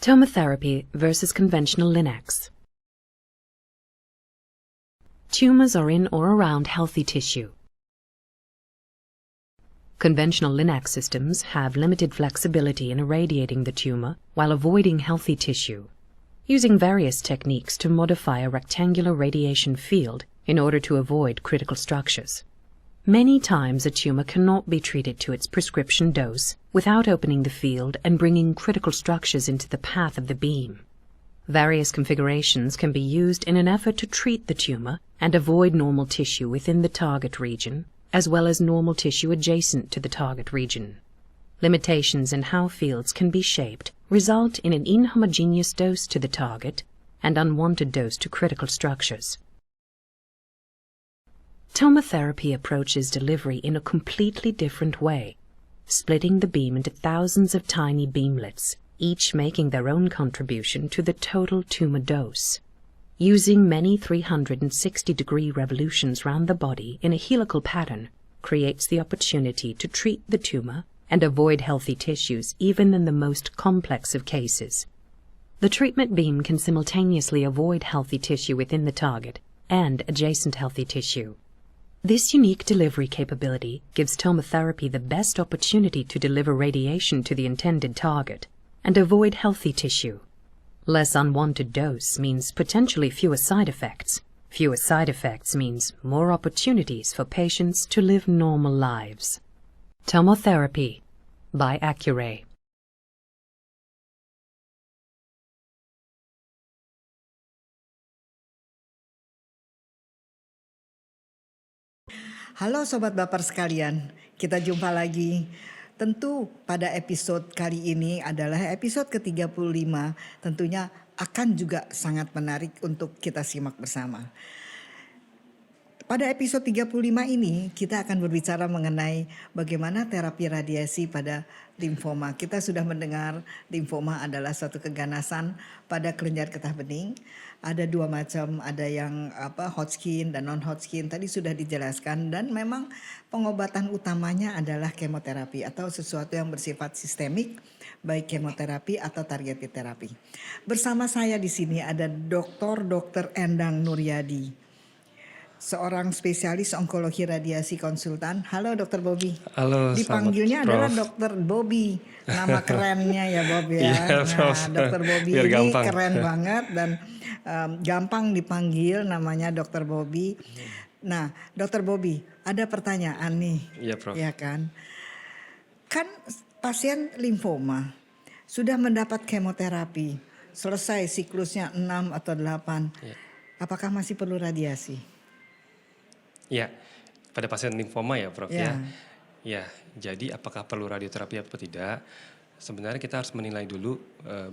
Tomotherapy versus conventional LINACs. Tumors are in or around healthy tissue. Conventional LINAC systems have limited flexibility in irradiating the tumor while avoiding healthy tissue, using various techniques to modify a rectangular radiation field in order to avoid critical structures. Many times a tumor cannot be treated to its prescription dose without opening the field and bringing critical structures into the path of the beam. Various configurations can be used in an effort to treat the tumor and avoid normal tissue within the target region, as well as normal tissue adjacent to the target region. Limitations in how fields can be shaped result in an inhomogeneous dose to the target and unwanted dose to critical structures. Tomotherapy approaches delivery in a completely different way, splitting the beam into thousands of tiny beamlets, each making their own contribution to the total tumor dose. Using many 360-degree revolutions round the body in a helical pattern creates the opportunity to treat the tumor and avoid healthy tissues even in the most complex of cases. The treatment beam can simultaneously avoid healthy tissue within the target and adjacent healthy tissue. This unique delivery capability gives tomotherapy the best opportunity to deliver radiation to the intended target and avoid healthy tissue. Less unwanted dose means potentially fewer side effects. Fewer side effects means more opportunities for patients to live normal lives. Tomotherapy by Accuray. Halo Sobat Baper sekalian, kita jumpa lagi. Tentu pada episode kali ini adalah episode ke-35, tentunya akan juga sangat menarik untuk kita simak bersama. Pada episode 35 ini kita akan berbicara mengenai bagaimana terapi radiasi pada limfoma. Kita sudah mendengar limfoma adalah suatu keganasan pada kelenjar getah bening. Ada dua macam, ada yang Hodgkin dan non-Hodgkin tadi sudah dijelaskan, dan memang pengobatan utamanya adalah kemoterapi atau sesuatu yang bersifat sistemik, baik kemoterapi atau targeted terapi. Bersama saya di sini ada Dr. Endang Nuryadi, seorang spesialis onkologi radiasi konsultan. Halo Dr. Bobby. Halo, dipanggilnya selamat, adalah Prof. Dr. Bobby, nama kerennya ya Bob ya. Iya, Prof. Nah, Dr. Bobby Biar ini gampang. keren banget dan gampang dipanggil, namanya Dr. Bobby. Nah, Dr. Bobby, ada pertanyaan nih. Iya, Prof. Ya kan? Kan pasien limfoma sudah mendapat kemoterapi, selesai siklusnya 6 atau 8. Ya. Apakah masih perlu radiasi? Ya, pada pasien limfoma ya, Prof. Ya. Ya, jadi apakah perlu radioterapi atau tidak? Sebenarnya kita harus menilai dulu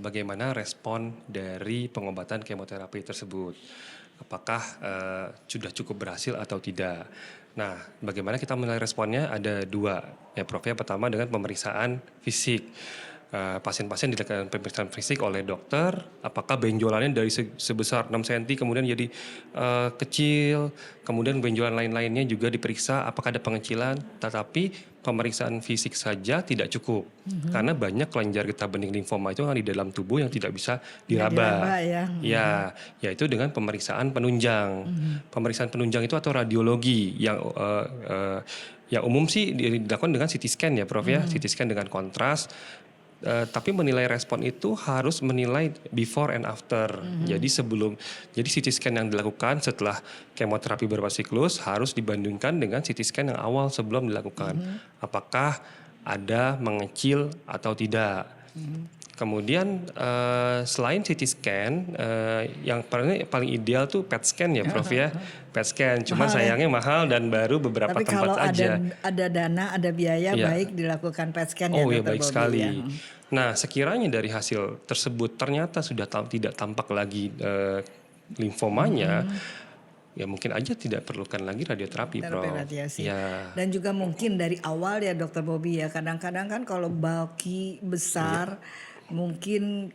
bagaimana respon dari pengobatan kemoterapi tersebut. Apakah sudah cukup berhasil atau tidak. Nah, bagaimana kita menilai responnya? Ada dua ya, Prof. Yang pertama dengan pemeriksaan fisik. Pasien-pasien dilakukan pemeriksaan fisik oleh dokter, apakah benjolannya dari sebesar 6 cm kemudian jadi kecil, kemudian benjolan lain-lainnya juga diperiksa apakah ada pengecilan, tetapi pemeriksaan fisik saja tidak cukup, karena banyak kelenjar getah bening limfoma itu kan di dalam tubuh yang tidak bisa diraba. Ya, yaitu dengan pemeriksaan penunjang. Pemeriksaan penunjang itu atau radiologi yang umum sih dilakukan dengan CT scan ya, Prof. Ya, CT scan dengan kontras. Tapi menilai respon itu harus menilai before and after. Jadi CT scan yang dilakukan setelah kemoterapi beberapa siklus harus dibandingkan dengan CT scan yang awal sebelum dilakukan. Apakah ada mengecil atau tidak. Kemudian selain CT scan, yang paling ideal tuh PET scan ya, Prof. Ya. PET scan, cuma sayangnya mahal dan baru beberapa Tapi tempat aja. Tapi kalau ada dana, ada biaya, Ya. baik dilakukan PET scan ya, Oh ya, Dr. baik Bobby, sekali. ya. Nah, sekiranya dari hasil tersebut ternyata sudah tidak tampak lagi limfomanya, ya mungkin aja tidak perlukan lagi radioterapi, Terapi Prof. radiasi. Ya. Dan juga mungkin dari awal ya Dr. Bobby ya, kadang-kadang kan kalau bulky besar, mungkin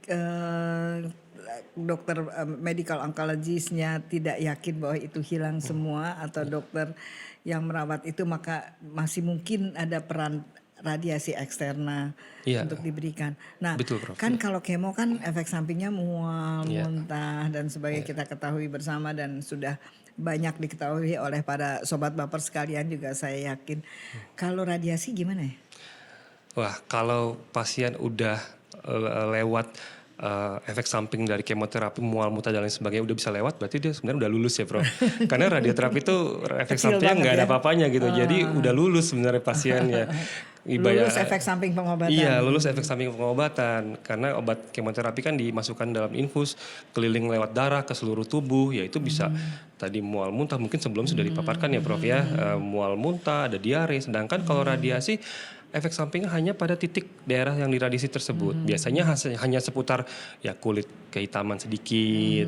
dokter medical oncologist-nya tidak yakin bahwa itu hilang semua, atau dokter yang merawat itu, maka masih mungkin ada peran radiasi eksterna Iya. untuk diberikan. Nah, Betul, Prof. kan kalau kemo kan efek sampingnya mual, Iya. muntah dan sebagainya kita ketahui bersama dan sudah banyak diketahui oleh para sobat baper sekalian juga saya yakin. Kalau radiasi gimana ya? Wah, kalau pasien udah lewat efek samping dari kemoterapi, mual, muntah dan lain sebagainya udah bisa lewat, berarti dia sebenarnya udah lulus ya, Prof. Karena radioterapi itu efek Kecil sampingnya banget nggak ada ya. apa-apanya gitu. Jadi udah lulus sebenarnya pasiennya. Lulus efek samping pengobatan. Iya, lulus efek samping pengobatan. Karena obat kemoterapi kan dimasukkan dalam infus, keliling lewat darah ke seluruh tubuh, yaitu bisa tadi mual muntah, mungkin sebelum sudah dipaparkan ya Prof ya, mual muntah, ada diare. Sedangkan kalau radiasi efek sampingnya hanya pada titik daerah yang diradiasi tersebut. Biasanya hanya seputar ya kulit kehitaman sedikit.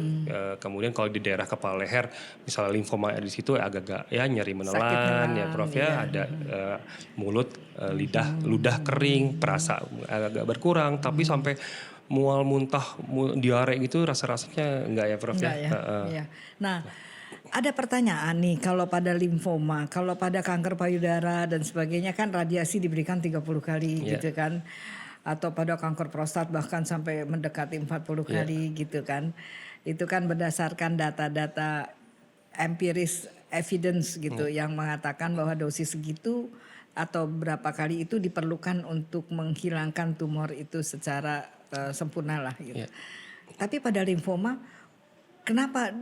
Kemudian kalau di daerah kepala leher, misalnya limfoma di situ agak-agak ya nyeri menelan ya Prof ya, iya. ada mulut, ludah kering, perasa agak berkurang, tapi sampai mual muntah, diare gitu rasa-rasanya enggak ya Prof Enggak ya. Iya. Nah, ada pertanyaan nih, kalau pada limfoma, kalau pada kanker payudara dan sebagainya kan radiasi diberikan 30 kali gitu kan. Atau pada kanker prostat bahkan sampai mendekati 40 kali gitu kan. Itu kan berdasarkan data-data empiris evidence gitu yang mengatakan bahwa dosis segitu atau berapa kali itu diperlukan untuk menghilangkan tumor itu secara sempurna lah gitu. Tapi pada limfoma kenapa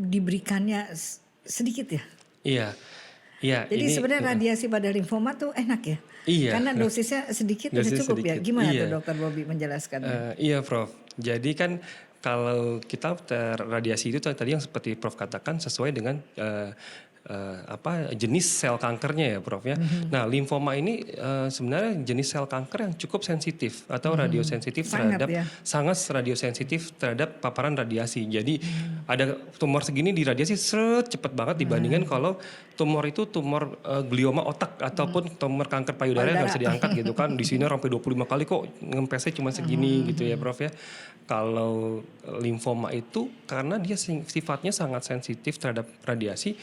diberikannya sedikit ya? Iya. Iya, Jadi ini sebenarnya radiasi pada limfoma tuh enak ya? Iya. Karena dosisnya sedikit udah Dosisnya cukup ya. sedikit. Gimana Iya. tuh Dokter Bobby menjelaskan? Iya Prof. Jadi kan kalau kita radiasi itu tadi yang seperti Prof katakan sesuai dengan jenis sel kankernya ya Prof ya. Nah limfoma ini sebenarnya jenis sel kanker yang cukup sensitif atau radiosensitif Sangat terhadap ya. sangat radiosensitif terhadap paparan radiasi. Jadi ada tumor segini di radiasi cepet banget dibandingkan kalau tumor itu tumor glioma otak ataupun tumor kanker payudara yang nggak bisa diangkat gitu kan. Di sini sampai 25 kali kok ngempesnya cuma segini gitu ya Prof ya. Kalau limfoma itu karena dia sifatnya sangat sensitif terhadap radiasi,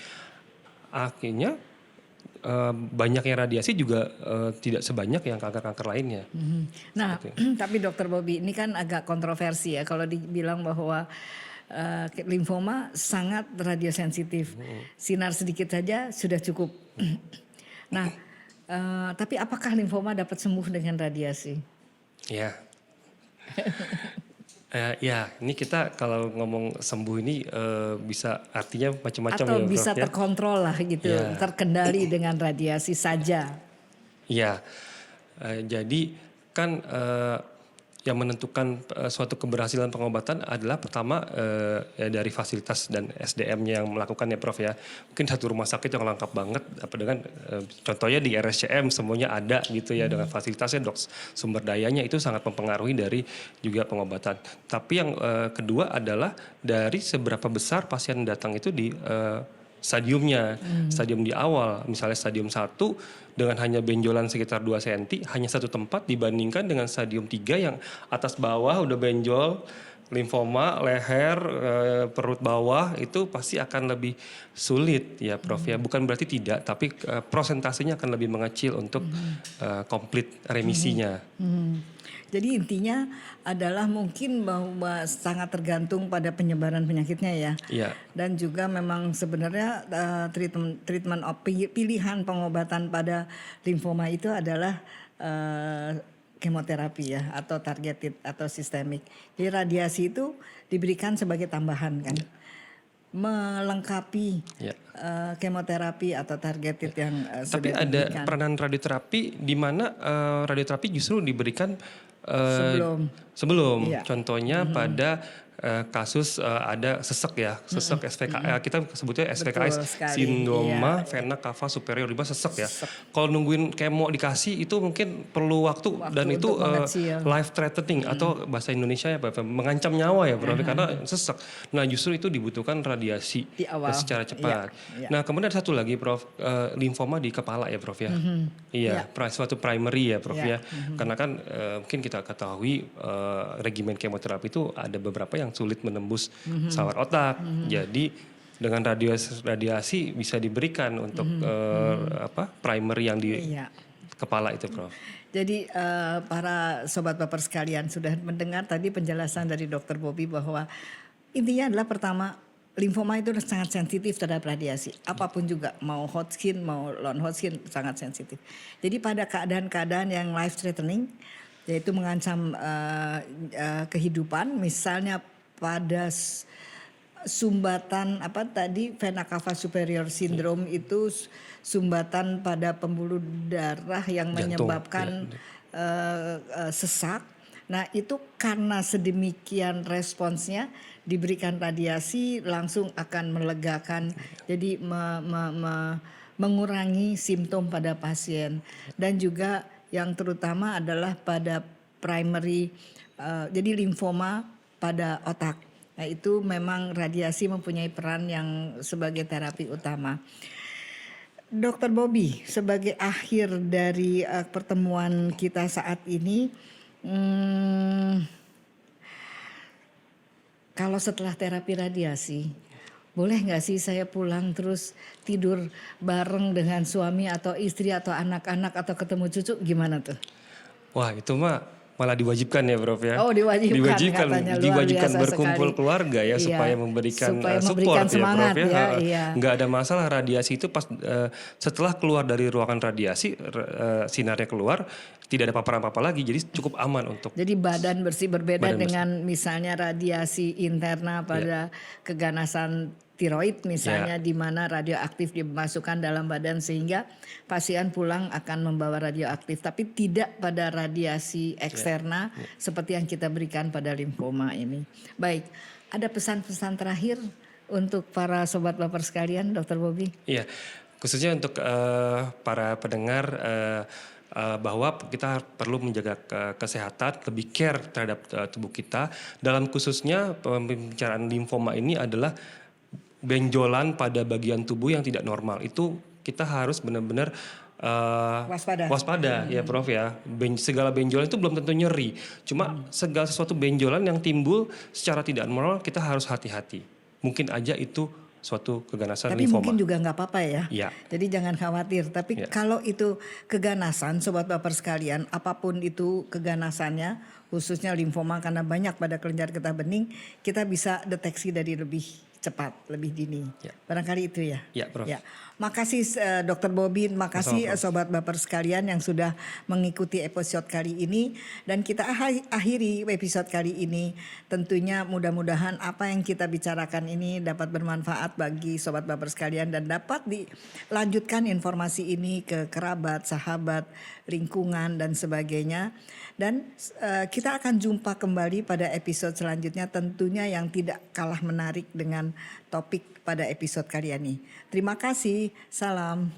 akhirnya banyaknya radiasi juga tidak sebanyak yang kanker-kanker lainnya. Nah, tapi Dokter Bobby ini kan agak kontroversi ya kalau dibilang bahwa limfoma sangat radiosensitif. Sinar sedikit saja sudah cukup. Nah, tapi apakah limfoma dapat sembuh dengan radiasi? Ya. Ya, ini kita kalau ngomong sembuh ini bisa artinya macam-macam ya Atau Prof bisa ya. terkontrol lah gitu, terkendali dengan radiasi saja. Iya, jadi kan yang menentukan suatu keberhasilan pengobatan adalah pertama ya dari fasilitas dan SDM-nya yang melakukan ya Prof ya. Mungkin satu rumah sakit yang lengkap banget apa dengan contohnya di RSCM semuanya ada gitu ya dengan fasilitasnya sumber dayanya itu sangat mempengaruhi dari juga pengobatan. Tapi yang kedua adalah dari seberapa besar pasien datang itu di stadiumnya, stadium di awal, misalnya stadium 1 dengan hanya benjolan sekitar 2 cm, hanya satu tempat dibandingkan dengan stadium 3 yang atas bawah udah benjol, limfoma, leher, perut bawah itu pasti akan lebih sulit ya Prof ya. Bukan berarti tidak, tapi prosentasenya akan lebih mengecil untuk komplit remisinya. Jadi intinya adalah mungkin bahwa sangat tergantung pada penyebaran penyakitnya ya. Iya. Dan juga memang sebenarnya treatment pilihan pengobatan pada limfoma itu adalah kemoterapi ya atau targeted atau sistemik. Jadi radiasi itu diberikan sebagai tambahan kan. Melengkapi kemoterapi atau targeted yang tapi sudah ada diberikan. peranan radioterapi di mana radioterapi justru diberikan Iya. sebelum. Contohnya pada kasus ada sesek ya, sesek SVK, kita sebutnya SVKS, Betul sekali, sindroma iya. vena cava superior, di mana sesek ya. Kalau nungguin kemo dikasih itu mungkin perlu waktu dan itu untuk mengecil. life threatening atau bahasa Indonesia ya mengancam nyawa ya Prof karena sesek. Nah justru itu dibutuhkan radiasi Di awal. secara cepat. Iya. Nah kemudian ada satu lagi Prof, limfoma di kepala ya Prof ya. Iya, suatu primary ya Prof ya. Karena kan mungkin kita ketahui regimen kemoterapi itu ada beberapa yang sulit menembus sawar otak. Jadi dengan radiasi bisa diberikan untuk primary yang di kepala itu, Prof. Jadi para sobat baper sekalian sudah mendengar tadi penjelasan dari Dr. Bobby bahwa intinya adalah pertama, limfoma itu sangat sensitif terhadap radiasi. Apapun juga, mau Hodgkin, mau non-Hodgkin, sangat sensitif. Jadi pada keadaan-keadaan yang life threatening, yaitu mengancam kehidupan, misalnya pada sumbatan vena cava superior syndrome itu sumbatan pada pembuluh darah yang menyebabkan sesak. Nah itu karena sedemikian responsnya diberikan radiasi langsung akan melegakan, jadi mengurangi simptom pada pasien. Dan juga yang terutama adalah pada primary, jadi limfoma pada otak. Nah itu memang radiasi mempunyai peran yang sebagai terapi utama. Dr. Bobby, sebagai akhir dari pertemuan kita saat ini, kalau setelah terapi radiasi, boleh nggak sih saya pulang terus tidur bareng dengan suami atau istri atau anak-anak atau ketemu cucu, gimana tuh? Wah itu mah malah diwajibkan ya Prof ya. Oh diwajibkan katanya, luar biasa berkumpul sekali. keluarga ya, Iya, supaya memberikan memberikan support semangat ya Prof ya. iya. Nggak ada masalah radiasi itu pas setelah keluar dari ruangan radiasi, sinarnya keluar, tidak ada paparan apa-apa lagi, jadi cukup aman untuk. Jadi badan bersih berbeda Badan dengan misalnya radiasi interna pada keganasan tiroid misalnya, di mana radioaktif dimasukkan dalam badan sehingga pasien pulang akan membawa radioaktif, tapi tidak pada radiasi eksterna seperti yang kita berikan pada limfoma ini. Baik, ada pesan-pesan terakhir untuk para sobat baper sekalian, Dr. Bobby? Iya, khususnya untuk para pendengar, bahwa kita perlu menjaga kesehatan, lebih care terhadap tubuh kita. Dalam khususnya pembicaraan limfoma ini adalah benjolan pada bagian tubuh yang tidak normal. Itu kita harus benar-benar waspada ya Prof ya. Segala benjolan itu belum tentu nyeri. Cuma segala sesuatu benjolan yang timbul secara tidak normal, kita harus hati-hati. Mungkin aja itu suatu keganasan tapi limfoma. Mungkin juga nggak apa-apa ya. Ya. Jadi jangan khawatir. Tapi kalau itu keganasan, sobat baper sekalian, apapun itu keganasannya, khususnya limfoma karena banyak pada kelenjar getah bening, kita bisa deteksi dari lebih cepat, lebih dini. Barangkali itu ya. Ya, Prof. Ya. Makasih Dr. Bobby, makasih sobat baper sekalian yang sudah mengikuti episode kali ini, dan kita akhiri episode kali ini. Tentunya mudah-mudahan apa yang kita bicarakan ini dapat bermanfaat bagi sobat baper sekalian dan dapat dilanjutkan informasi ini ke kerabat, sahabat, lingkungan dan sebagainya. Dan kita akan jumpa kembali pada episode selanjutnya, tentunya yang tidak kalah menarik dengan topik pada episode kali ini. Terima kasih, salam.